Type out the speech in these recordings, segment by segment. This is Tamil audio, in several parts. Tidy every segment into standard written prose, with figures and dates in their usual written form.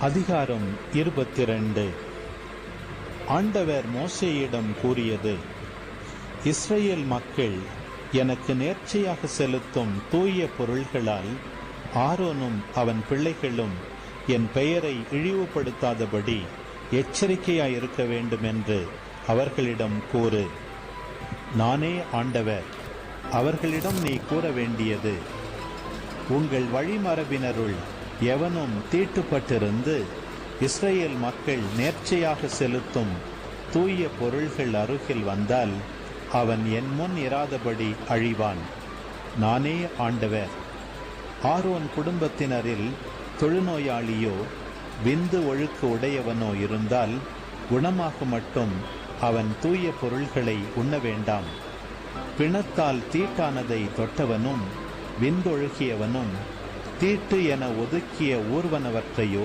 அதிகாரம் 22. ஆண்டவர் மோசேயிடம் கூறியது: இஸ்ரவேல் மக்கள் எனக்கு நேர்ச்சையாக செலுத்தும் தூய பொருள்களால் ஆரோனும் அவன் பிள்ளைகளும் என் பெயரை இழிவுபடுத்தாதபடி எச்சரிக்கையாயிருக்க வேண்டும் என்று அவர்களிடம் கூறு. நானே ஆண்டவர். அவர்களிடம் நீ கூற வேண்டியது: உங்கள் வழிமரபினருள் எவனும் தீட்டுப்பட்டிருந்து இஸ்ரவேல் மக்கள் நேர்ச்சையாக செலுத்தும் தூய பொருள்கள் அருகில் வந்தால் அவன் என் முன் இராதபடி அழிவான். நானே ஆண்டவர். ஆரோன் குடும்பத்தினரில் தொழுநோயாளியோ விந்து ஒழுக்கு உடையவனோ இருந்தால் குணமாக மட்டும் அவன் தூய பொருள்களை உண்ண வேண்டாம். பிணத்தால் தீட்டானதை தொட்டவனும் விந்தொழுகியவனும் தீட்டு என ஒதுக்கிய ஊர்வனவற்றையோ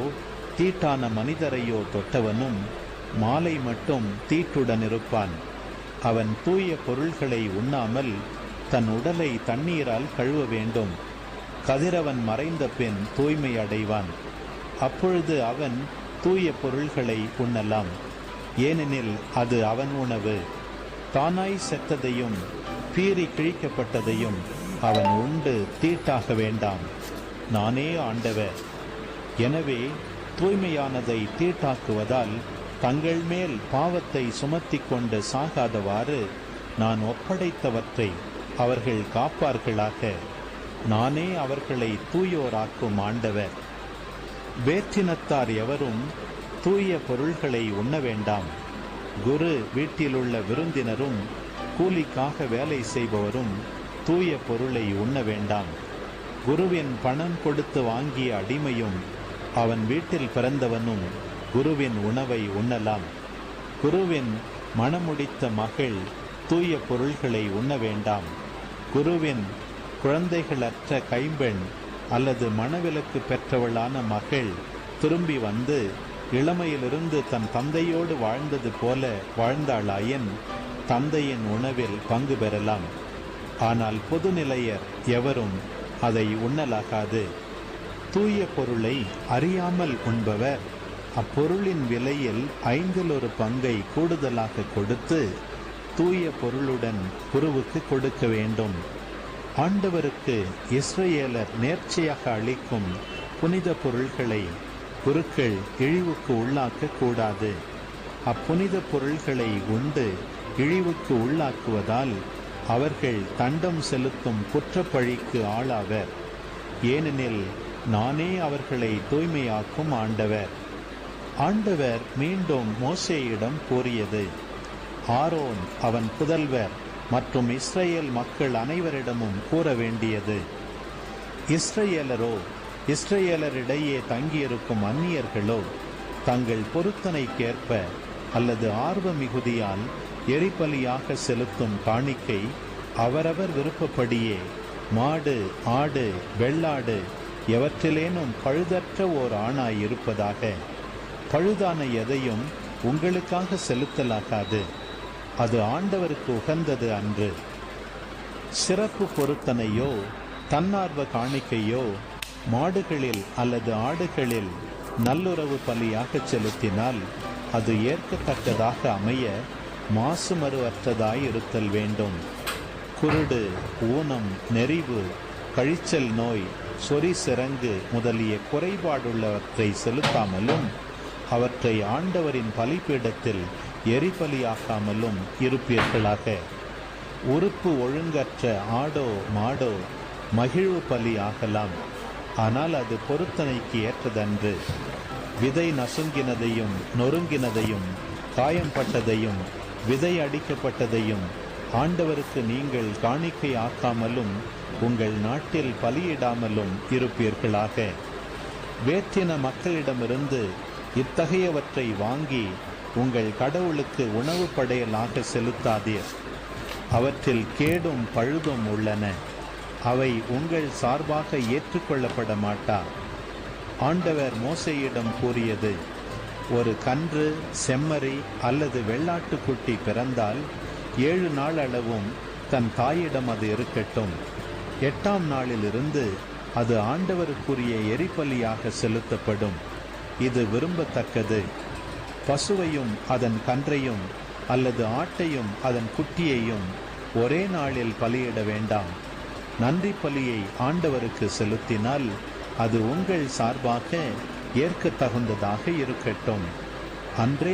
தீட்டான மனிதரையோ தொட்டவனும் மாலை மட்டும் தீட்டுடன் இருப்பான். அவன் தூய பொருள்களை உண்ணாமல் தன் உடலை தண்ணீரால் கழுவ வேண்டும். கதிரவன் மறைந்த பின் தூய்மை அடைவான். அப்பொழுது அவன் தூய பொருள்களை உண்ணலாம், ஏனெனில் அது அவன் உணவு. தானாய் செத்ததையும் பீறி கிழிக்கப்பட்டதையும் அவன் உண்டு தீட்டாக வேண்டாம். நானே ஆண்டவர். எனவே தூய்மையானதை தீட்டாக்குவதால் தங்கள் மேல் பாவத்தை சுமத்தி கொண்டு சாகாதவாறு நான் ஒப்படைத்தவற்றை அவர்கள் காப்பார்களாக. நானே அவர்களை தூயோராக்கும் ஆண்டவர். வேற்றினத்தார் எவரும் தூய பொருள்களை உண்ண வேண்டாம். குரு வீட்டிலுள்ள விருந்தினரும் கூலிக்காக வேலை செய்பவரும் தூய பொருளை உண்ண வேண்டாம். குருவின் பணம் கொடுத்து வாங்கிய அடிமையும் அவன் வீட்டில் பிறந்தவனும் குருவின் உணவை உண்ணலாம். குருவின் மணமுடித்த மகள் தூய பொருள்களை உண்ண வேண்டாம். குருவின் குழந்தைகளற்ற கைம்பெண் அல்லது மணவிலக்கு பெற்றவளான மகள் திரும்பி வந்து இளமையிலிருந்து தன் தந்தையோடு வாழ்ந்தது போல வாழ்ந்தாளாயின் தந்தையின் உணவில் பங்கு பெறலாம். ஆனால் பொதுநிலையர் எவரும் அதை உண்ணலாகாது. தூய பொருளை அறியாமல் உண்பவர் அப்பொருளின் விலையில் 1/5 பங்கை கூடுதலாக கொடுத்து தூய பொருளுடன் குருவுக்கு கொடுக்க வேண்டும். ஆண்டவருக்கு இஸ்ரவேலர் நேர்ச்சையாக அளிக்கும் புனித பொருள்களை குருக்கள் இழிவுக்கு உள்ளாக்க கூடாது. அப்புனித பொருள்களை உண்டு இழிவுக்கு உள்ளாக்குவதால் அவர்கள் தண்டம் செலுத்தும் குற்றப்பழிக்கு ஆளாவர். ஏனெனில் நானே அவர்களை தூய்மையாக்கும் ஆண்டவர். ஆண்டவர் மீண்டும் மோசேயிடம் கூறியது: ஆரோன் அவன் புதல்வர் மற்றும் இஸ்ரவேல் மக்கள் அனைவரிடமும் கூற வேண்டியது: இஸ்ரவேலரோ இஸ்ரவேலரிடையே தங்கியிருக்கும் அந்நியர்களோ தங்கள் பொருத்தனைக்கேற்ப அல்லது ஆர்வ மிகுதியால் எரிபலியாக செலுத்தும் காணிக்கை அவரவர் விருப்பப்படியே மாடு, ஆடு, வெள்ளாடு எவற்றிலேனும் பழுதற்ற ஓர் ஆணாய் இருப்பதாக. பழுதான எதையும் உங்களுக்காக செலுத்தலாகாது. அது ஆண்டவருக்கு உகந்தது அன்று. சிறப்பு பொருத்தனையோ தன்னார்வ காணிக்கையோ மாடுகளில் அல்லது ஆடுகளில் நல்லுறவு பலியாக செலுத்தினால் அது ஏற்கத்தக்கதாக அமைய மாசுமருவற்றதாய் இருத்தல் வேண்டும். குருடு, ஊனம், நெறிவு, கழிச்சல் நோய், சொறி சிரங்கு முதலிய குறைபாடுள்ளவற்றை செலுத்தாமலும் அவற்றை ஆண்டவரின் பலிபீடத்தில் எரிபலியாக்காமலும் இருப்பீர்களாக. உறுப்பு ஒழுங்கற்ற ஆடோ மாடோ மகிழ்வு பலி ஆகலாம், ஆனால் அது பொருத்தனைக்கு ஏற்றதன்று. விதை நசுங்கினதையும் நொறுங்கினதையும் காயம்பட்டதையும் விதை அடிக்கப்பட்டதையும் ஆண்டவருக்கு நீங்கள் காணிக்கை ஆக்காமலும் உங்கள் நாட்டில் பலியிடாமலும் இருப்பீர்களாக. வேற்றின மக்களிடமிருந்து இத்தகையவற்றை வாங்கி உங்கள் கடவுளுக்கு உணவு படையலாக செலுத்தாதீர். அவற்றில் கேடும் பழுதும் உள்ளன. அவை உங்கள் சார்பாக ஏற்றுக்கொள்ளப்பட மாட்டா. ஆண்டவர் மோசேயிடம் கூறியது: ஒரு கன்று, செம்மறி அல்லது வெள்ளாட்டுக்குட்டி பிறந்தால் 7 நாள் அளவும் தன் தாயிடம் அது இருக்கட்டும். 8ஆம் நாளிலிருந்து அது ஆண்டவருக்குரிய எரிபலியாக செலுத்தப்படும். இது விரும்பத்தக்கது. பசுவையும் அதன் கன்றையும் அல்லது ஆட்டையும் அதன் குட்டியையும் ஒரே நாளில் பலியிட வேண்டாம். நன்றி பலியை ஆண்டவருக்கு செலுத்தினால் அது உங்கள் சார்பாக ஏற்கத்தகுந்ததாக இருக்கட்டும். அன்றே